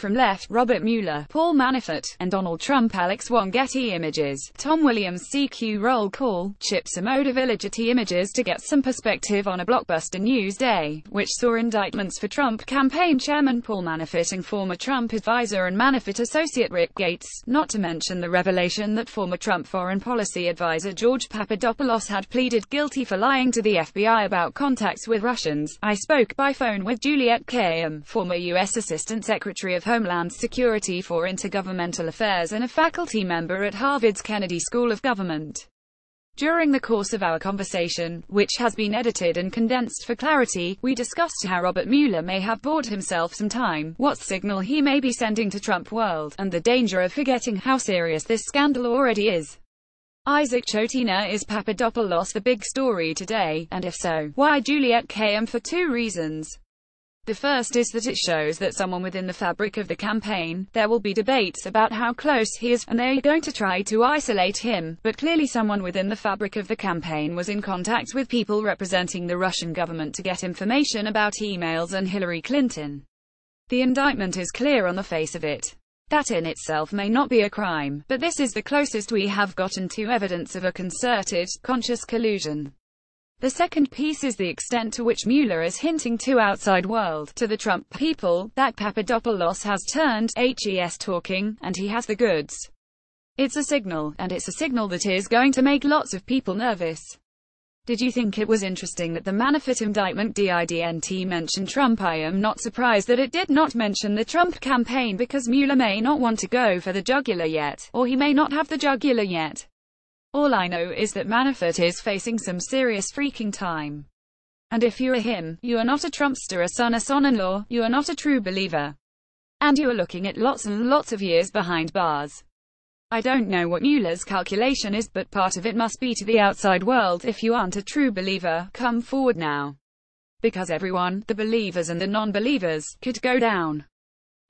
From left, Robert Mueller, Paul Manafort, and Donald Trump. Alex Wong. Getty Images. Tom Williams. CQ. Roll call. Chip Samoda. Getty Images. To get some perspective on a blockbuster news day, which saw indictments for Trump campaign chairman Paul Manafort and former Trump advisor and Manafort associate Rick Gates, not to mention the revelation that former Trump foreign policy advisor George Papadopoulos had pleaded guilty for lying to the FBI about contacts with Russians. I spoke by phone with Juliette Kayyem, former U.S. Assistant Secretary of Homeland Security for Intergovernmental Affairs and a faculty member at Harvard's Kennedy School of Government. During the course of our conversation, which has been edited and condensed for clarity, we discussed how Robert Mueller may have bought himself some time, what signal he may be sending to Trump world, and the danger of forgetting how serious this scandal already is. Isaac Chotina. Is Papadopoulos the big story today, and if so, why? Juliette Kayyem. For two reasons. The first is that it shows that someone within the fabric of the campaign, there will be debates about how close he is, and they are going to try to isolate him, but clearly someone within the fabric of the campaign was in contact with people representing the Russian government to get information about emails and Hillary Clinton. The indictment is clear on the face of it. That in itself may not be a crime, but this is the closest we have gotten to evidence of a concerted, conscious collusion. The second piece is the extent to which Mueller is hinting to outside world, to the Trump people, that Papadopoulos has turned HES talking, and he has the goods. It's a signal, and it's a signal that is going to make lots of people nervous. Did you think it was interesting that the Manafort indictment didn't mention Trump? I am not surprised that it did not mention the Trump campaign, because Mueller may not want to go for the jugular yet, or he may not have the jugular yet. All I know is that Manafort is facing some serious freaking time. And if you are him, you are not a Trumpster, a son-in-law, you are not a true believer. And you are looking at lots and lots of years behind bars. I don't know what Mueller's calculation is, but part of it must be to the outside world. If you aren't a true believer, come forward now. Because everyone, the believers and the non-believers, could go down.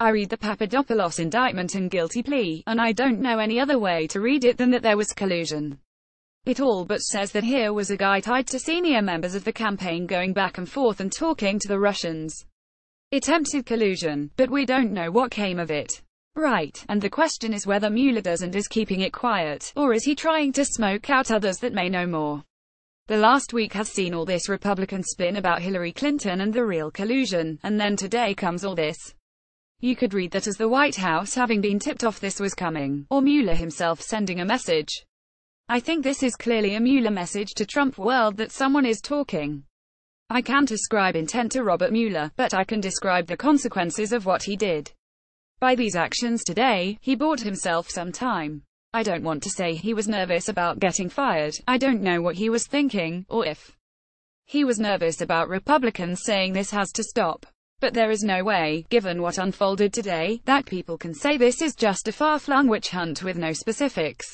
I read the Papadopoulos indictment and guilty plea, and I don't know any other way to read it than that there was collusion. It all but says that here was a guy tied to senior members of the campaign going back and forth and talking to the Russians. Attempted collusion, but we don't know what came of it. Right, and the question is whether Mueller is keeping it quiet, or is he trying to smoke out others that may know more. The last week has seen all this Republican spin about Hillary Clinton and the real collusion, and then today comes all this. You could read that as the White House having been tipped off this was coming, or Mueller himself sending a message. I think this is clearly a Mueller message to Trump world that someone is talking. I can't ascribe intent to Robert Mueller, but I can describe the consequences of what he did. By these actions today, he bought himself some time. I don't want to say he was nervous about getting fired. I don't know what he was thinking, or if he was nervous about Republicans saying this has to stop. But there is no way, given what unfolded today, that people can say this is just a far-flung witch hunt with no specifics.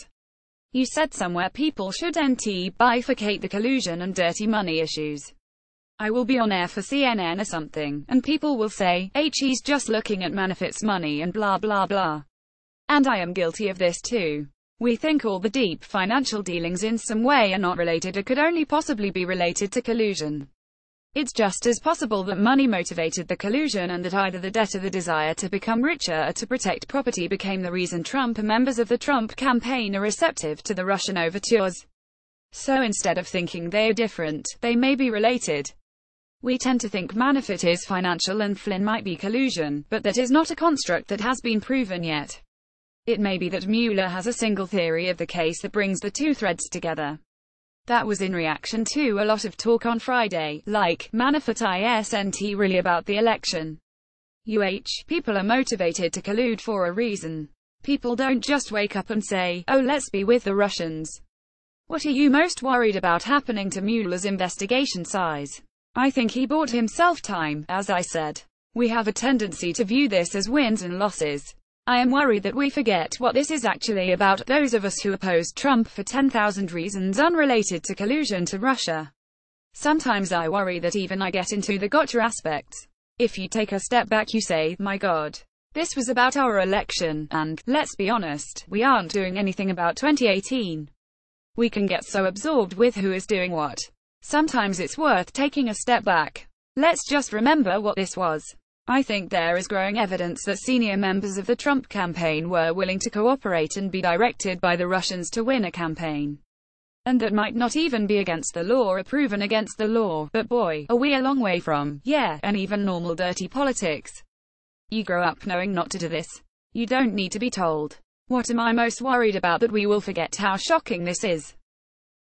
You said somewhere people should bifurcate the collusion and dirty money issues. I will be on air for CNN or something, and people will say, he's just looking at Manafort's money and blah blah blah. And I am guilty of this too. We think all the deep financial dealings in some way are not related or could only possibly be related to collusion. It's just as possible that money motivated the collusion, and that either the debt or the desire to become richer or to protect property became the reason Trump and members of the Trump campaign are receptive to the Russian overtures. So instead of thinking they are different, they may be related. We tend to think Manafort is financial and Flynn might be collusion, but that is not a construct that has been proven yet. It may be that Mueller has a single theory of the case that brings the two threads together. That was in reaction to a lot of talk on Friday, like, Manafort isn't really about the election. People are motivated to collude for a reason. People don't just wake up and say, oh, let's be with the Russians. What are you most worried about happening to Mueller's investigation size? I think he bought himself time. As I said, we have a tendency to view this as wins and losses. I am worried that we forget what this is actually about, those of us who opposed Trump for 10,000 reasons unrelated to collusion to Russia. Sometimes I worry that even I get into the gotcha aspects. If you take a step back you say, my God, this was about our election, and, let's be honest, we aren't doing anything about 2018. We can get so absorbed with who is doing what. Sometimes it's worth taking a step back. Let's just remember what this was. I think there is growing evidence that senior members of the Trump campaign were willing to cooperate and be directed by the Russians to win a campaign. And that might not even be against the law or proven against the law, but boy, are we a long way from, yeah, and even normal dirty politics. You grow up knowing not to do this. You don't need to be told. What am I most worried about? That we will forget how shocking this is.